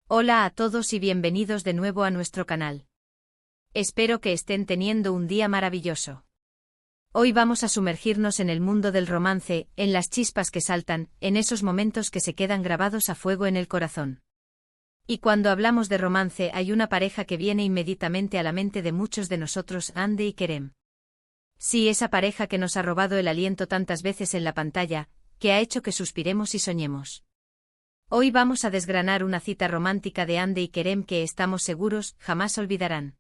Hola a todos y bienvenidos de nuevo a nuestro canal. Espero que estén teniendo un día maravilloso. Hoy vamos a sumergirnos en el mundo del romance, en las chispas que saltan, en esos momentos que se quedan grabados a fuego en el corazón. Y cuando hablamos de romance hay una pareja que viene inmediatamente a la mente de muchos de nosotros, Ande y Kerem. Sí, esa pareja que nos ha robado el aliento tantas veces en la pantalla, que ha hecho que suspiremos y soñemos. Hoy vamos a desgranar una cita romántica de Ande y Kerem que estamos seguros jamás olvidarán.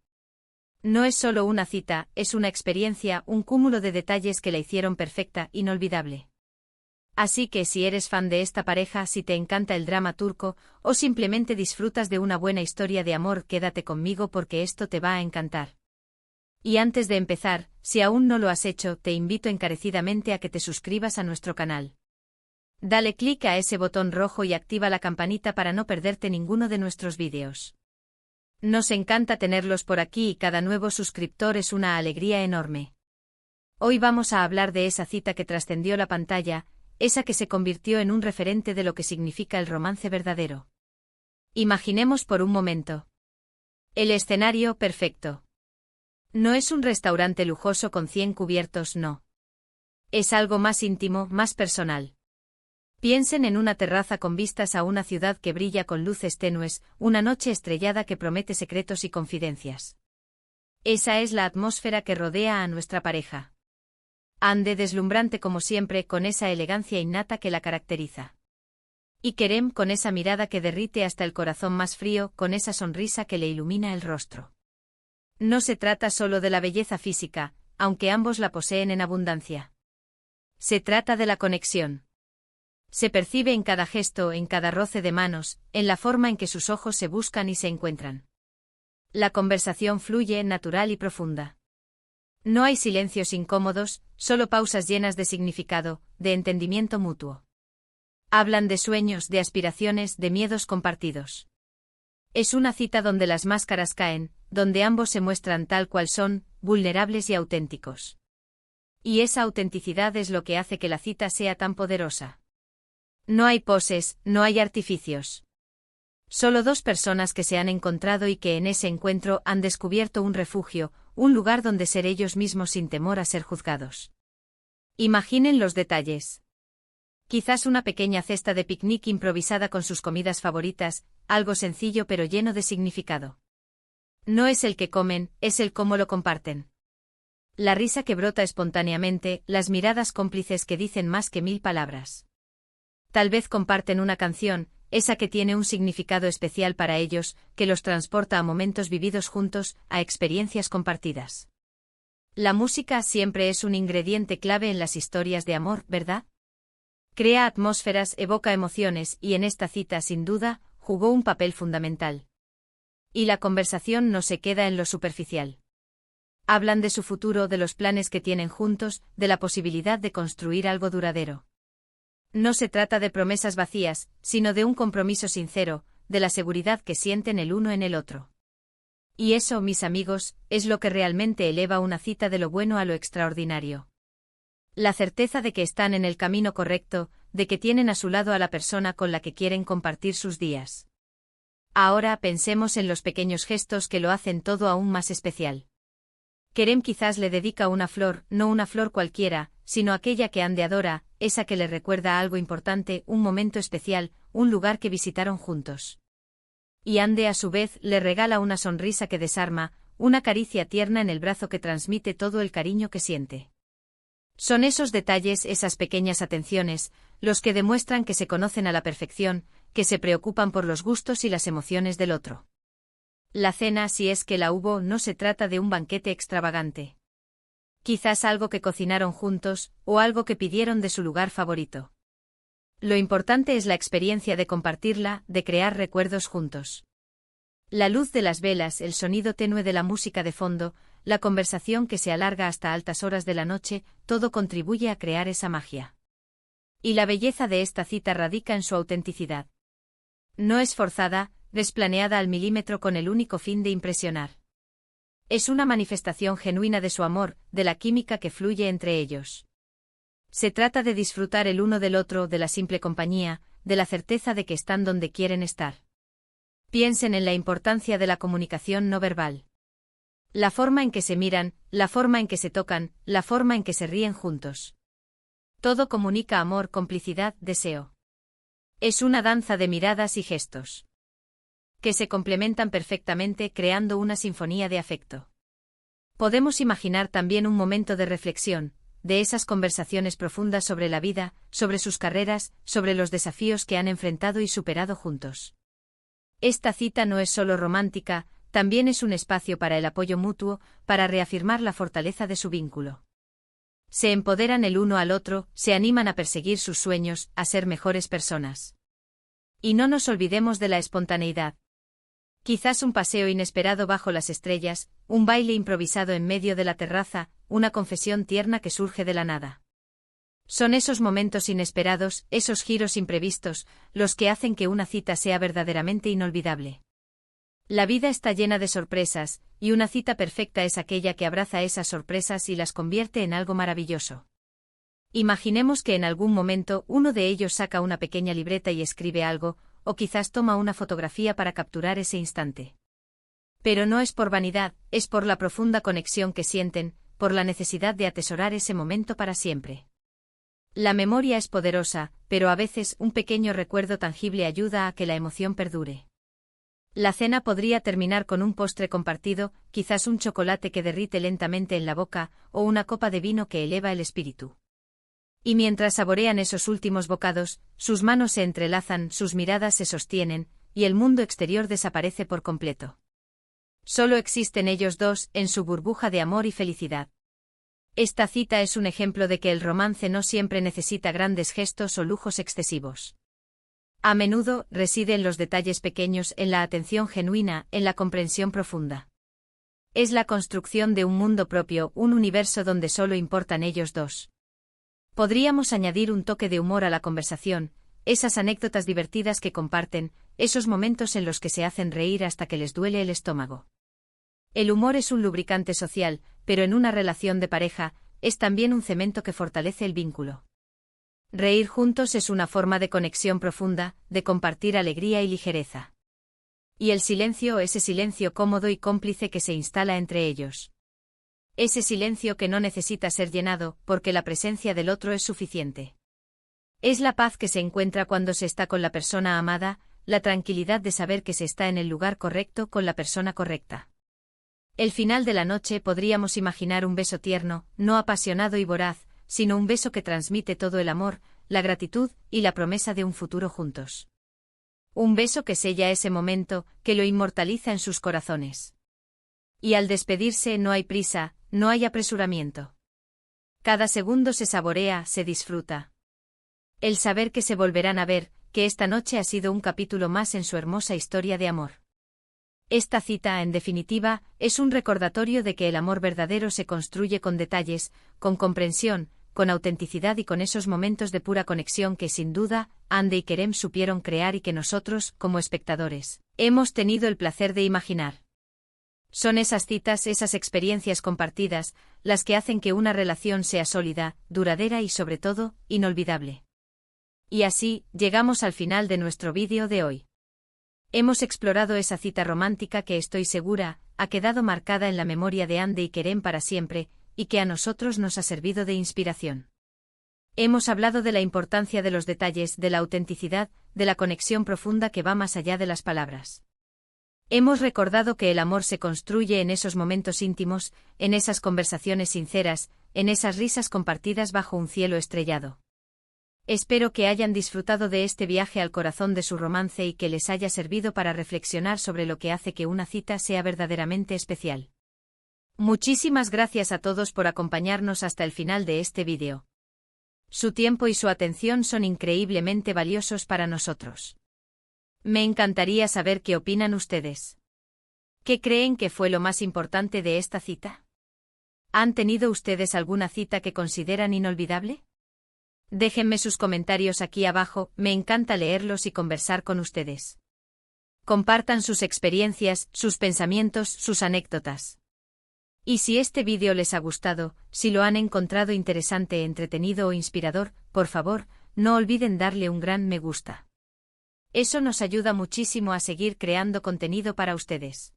No es solo una cita, es una experiencia, un cúmulo de detalles que la hicieron perfecta, inolvidable. Así que si eres fan de esta pareja, si te encanta el drama turco, o simplemente disfrutas de una buena historia de amor, quédate conmigo porque esto te va a encantar. Y antes de empezar, si aún no lo has hecho, te invito encarecidamente a que te suscribas a nuestro canal. Dale clic a ese botón rojo y activa la campanita para no perderte ninguno de nuestros vídeos. Nos encanta tenerlos por aquí y cada nuevo suscriptor es una alegría enorme. Hoy vamos a hablar de esa cita que trascendió la pantalla, esa que se convirtió en un referente de lo que significa el romance verdadero. Imaginemos por un momento. El escenario perfecto. No es un restaurante lujoso con 100 cubiertos, no. Es algo más íntimo, más personal. Piensen en una terraza con vistas a una ciudad que brilla con luces tenues, una noche estrellada que promete secretos y confidencias. Esa es la atmósfera que rodea a nuestra pareja. Ande deslumbrante como siempre, con esa elegancia innata que la caracteriza. Y Kerem con esa mirada que derrite hasta el corazón más frío, con esa sonrisa que le ilumina el rostro. No se trata solo de la belleza física, aunque ambos la poseen en abundancia. Se trata de la conexión. Se percibe en cada gesto, en cada roce de manos, en la forma en que sus ojos se buscan y se encuentran. La conversación fluye, natural y profunda. No hay silencios incómodos, solo pausas llenas de significado, de entendimiento mutuo. Hablan de sueños, de aspiraciones, de miedos compartidos. Es una cita donde las máscaras caen, donde ambos se muestran tal cual son, vulnerables y auténticos. Y esa autenticidad es lo que hace que la cita sea tan poderosa. No hay poses, no hay artificios. Solo dos personas que se han encontrado y que en ese encuentro han descubierto un refugio, un lugar donde ser ellos mismos sin temor a ser juzgados. Imaginen los detalles. Quizás una pequeña cesta de picnic improvisada con sus comidas favoritas, algo sencillo pero lleno de significado. No es el que comen, es el cómo lo comparten. La risa que brota espontáneamente, las miradas cómplices que dicen más que 1000 palabras. Tal vez comparten una canción, esa que tiene un significado especial para ellos, que los transporta a momentos vividos juntos, a experiencias compartidas. La música siempre es un ingrediente clave en las historias de amor, ¿verdad? Crea atmósferas, evoca emociones y en esta cita, sin duda, jugó un papel fundamental. Y la conversación no se queda en lo superficial. Hablan de su futuro, de los planes que tienen juntos, de la posibilidad de construir algo duradero. No se trata de promesas vacías, sino de un compromiso sincero, de la seguridad que sienten el uno en el otro. Y eso, mis amigos, es lo que realmente eleva una cita de lo bueno a lo extraordinario. La certeza de que están en el camino correcto, de que tienen a su lado a la persona con la que quieren compartir sus días. Ahora pensemos en los pequeños gestos que lo hacen todo aún más especial. Kerem quizás le dedica una flor, no una flor cualquiera, sino aquella que Ande adora, esa que le recuerda algo importante, un momento especial, un lugar que visitaron juntos. Y Ande a su vez le regala una sonrisa que desarma, una caricia tierna en el brazo que transmite todo el cariño que siente. Son esos detalles, esas pequeñas atenciones, los que demuestran que se conocen a la perfección, que se preocupan por los gustos y las emociones del otro. La cena, si es que la hubo, no se trata de un banquete extravagante. Quizás algo que cocinaron juntos, o algo que pidieron de su lugar favorito. Lo importante es la experiencia de compartirla, de crear recuerdos juntos. La luz de las velas, el sonido tenue de la música de fondo, la conversación que se alarga hasta altas horas de la noche, todo contribuye a crear esa magia. Y la belleza de esta cita radica en su autenticidad. No es forzada, desplaneada al milímetro con el único fin de impresionar. Es una manifestación genuina de su amor, de la química que fluye entre ellos. Se trata de disfrutar el uno del otro, de la simple compañía, de la certeza de que están donde quieren estar. Piensen en la importancia de la comunicación no verbal. La forma en que se miran, la forma en que se tocan, la forma en que se ríen juntos. Todo comunica amor, complicidad, deseo. Es una danza de miradas y gestos que se complementan perfectamente creando una sinfonía de afecto. Podemos imaginar también un momento de reflexión, de esas conversaciones profundas sobre la vida, sobre sus carreras, sobre los desafíos que han enfrentado y superado juntos. Esta cita no es solo romántica, también es un espacio para el apoyo mutuo, para reafirmar la fortaleza de su vínculo. Se empoderan el uno al otro, se animan a perseguir sus sueños, a ser mejores personas. Y no nos olvidemos de la espontaneidad. Quizás un paseo inesperado bajo las estrellas, un baile improvisado en medio de la terraza, una confesión tierna que surge de la nada. Son esos momentos inesperados, esos giros imprevistos, los que hacen que una cita sea verdaderamente inolvidable. La vida está llena de sorpresas, y una cita perfecta es aquella que abraza esas sorpresas y las convierte en algo maravilloso. Imaginemos que en algún momento uno de ellos saca una pequeña libreta y escribe algo, o quizás toma una fotografía para capturar ese instante. Pero no es por vanidad, es por la profunda conexión que sienten, por la necesidad de atesorar ese momento para siempre. La memoria es poderosa, pero a veces un pequeño recuerdo tangible ayuda a que la emoción perdure. La cena podría terminar con un postre compartido, quizás un chocolate que derrite lentamente en la boca, o una copa de vino que eleva el espíritu. Y mientras saborean esos últimos bocados, sus manos se entrelazan, sus miradas se sostienen, y el mundo exterior desaparece por completo. Solo existen ellos dos, en su burbuja de amor y felicidad. Esta cita es un ejemplo de que el romance no siempre necesita grandes gestos o lujos excesivos. A menudo, reside en los detalles pequeños, en la atención genuina, en la comprensión profunda. Es la construcción de un mundo propio, un universo donde solo importan ellos dos. Podríamos añadir un toque de humor a la conversación, esas anécdotas divertidas que comparten, esos momentos en los que se hacen reír hasta que les duele el estómago. El humor es un lubricante social, pero en una relación de pareja, es también un cemento que fortalece el vínculo. Reír juntos es una forma de conexión profunda, de compartir alegría y ligereza. Y el silencio, ese silencio cómodo y cómplice que se instala entre ellos. Ese silencio que no necesita ser llenado, porque la presencia del otro es suficiente. Es la paz que se encuentra cuando se está con la persona amada, la tranquilidad de saber que se está en el lugar correcto con la persona correcta. El final de la noche podríamos imaginar un beso tierno, no apasionado y voraz, sino un beso que transmite todo el amor, la gratitud y la promesa de un futuro juntos. Un beso que sella ese momento, que lo inmortaliza en sus corazones. Y al despedirse no hay prisa, no hay apresuramiento. Cada segundo se saborea, se disfruta. El saber que se volverán a ver, que esta noche ha sido un capítulo más en su hermosa historia de amor. Esta cita, en definitiva, es un recordatorio de que el amor verdadero se construye con detalles, con comprensión, con autenticidad y con esos momentos de pura conexión que sin duda, Ande y Kerem supieron crear y que nosotros, como espectadores, hemos tenido el placer de imaginar. Son esas citas, esas experiencias compartidas, las que hacen que una relación sea sólida, duradera y sobre todo, inolvidable. Y así, llegamos al final de nuestro vídeo de hoy. Hemos explorado esa cita romántica que estoy segura, ha quedado marcada en la memoria de Ande y Kerem para siempre, y que a nosotros nos ha servido de inspiración. Hemos hablado de la importancia de los detalles, de la autenticidad, de la conexión profunda que va más allá de las palabras. Hemos recordado que el amor se construye en esos momentos íntimos, en esas conversaciones sinceras, en esas risas compartidas bajo un cielo estrellado. Espero que hayan disfrutado de este viaje al corazón de su romance y que les haya servido para reflexionar sobre lo que hace que una cita sea verdaderamente especial. Muchísimas gracias a todos por acompañarnos hasta el final de este vídeo. Su tiempo y su atención son increíblemente valiosos para nosotros. Me encantaría saber qué opinan ustedes. ¿Qué creen que fue lo más importante de esta cita? ¿Han tenido ustedes alguna cita que consideran inolvidable? Déjenme sus comentarios aquí abajo, me encanta leerlos y conversar con ustedes. Compartan sus experiencias, sus pensamientos, sus anécdotas. Y si este vídeo les ha gustado, si lo han encontrado interesante, entretenido o inspirador, por favor, no olviden darle un gran me gusta. Eso nos ayuda muchísimo a seguir creando contenido para ustedes.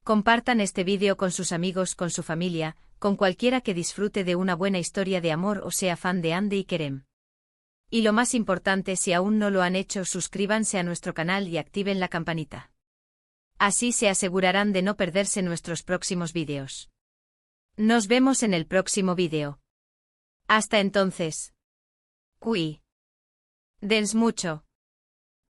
Compartan este vídeo con sus amigos, con su familia, con cualquiera que disfrute de una buena historia de amor o sea fan de Ande y Kerem. Y lo más importante, si aún no lo han hecho, suscríbanse a nuestro canal y activen la campanita. Así se asegurarán de no perderse nuestros próximos vídeos. Nos vemos en el próximo vídeo. Hasta entonces. Cuidens mucho.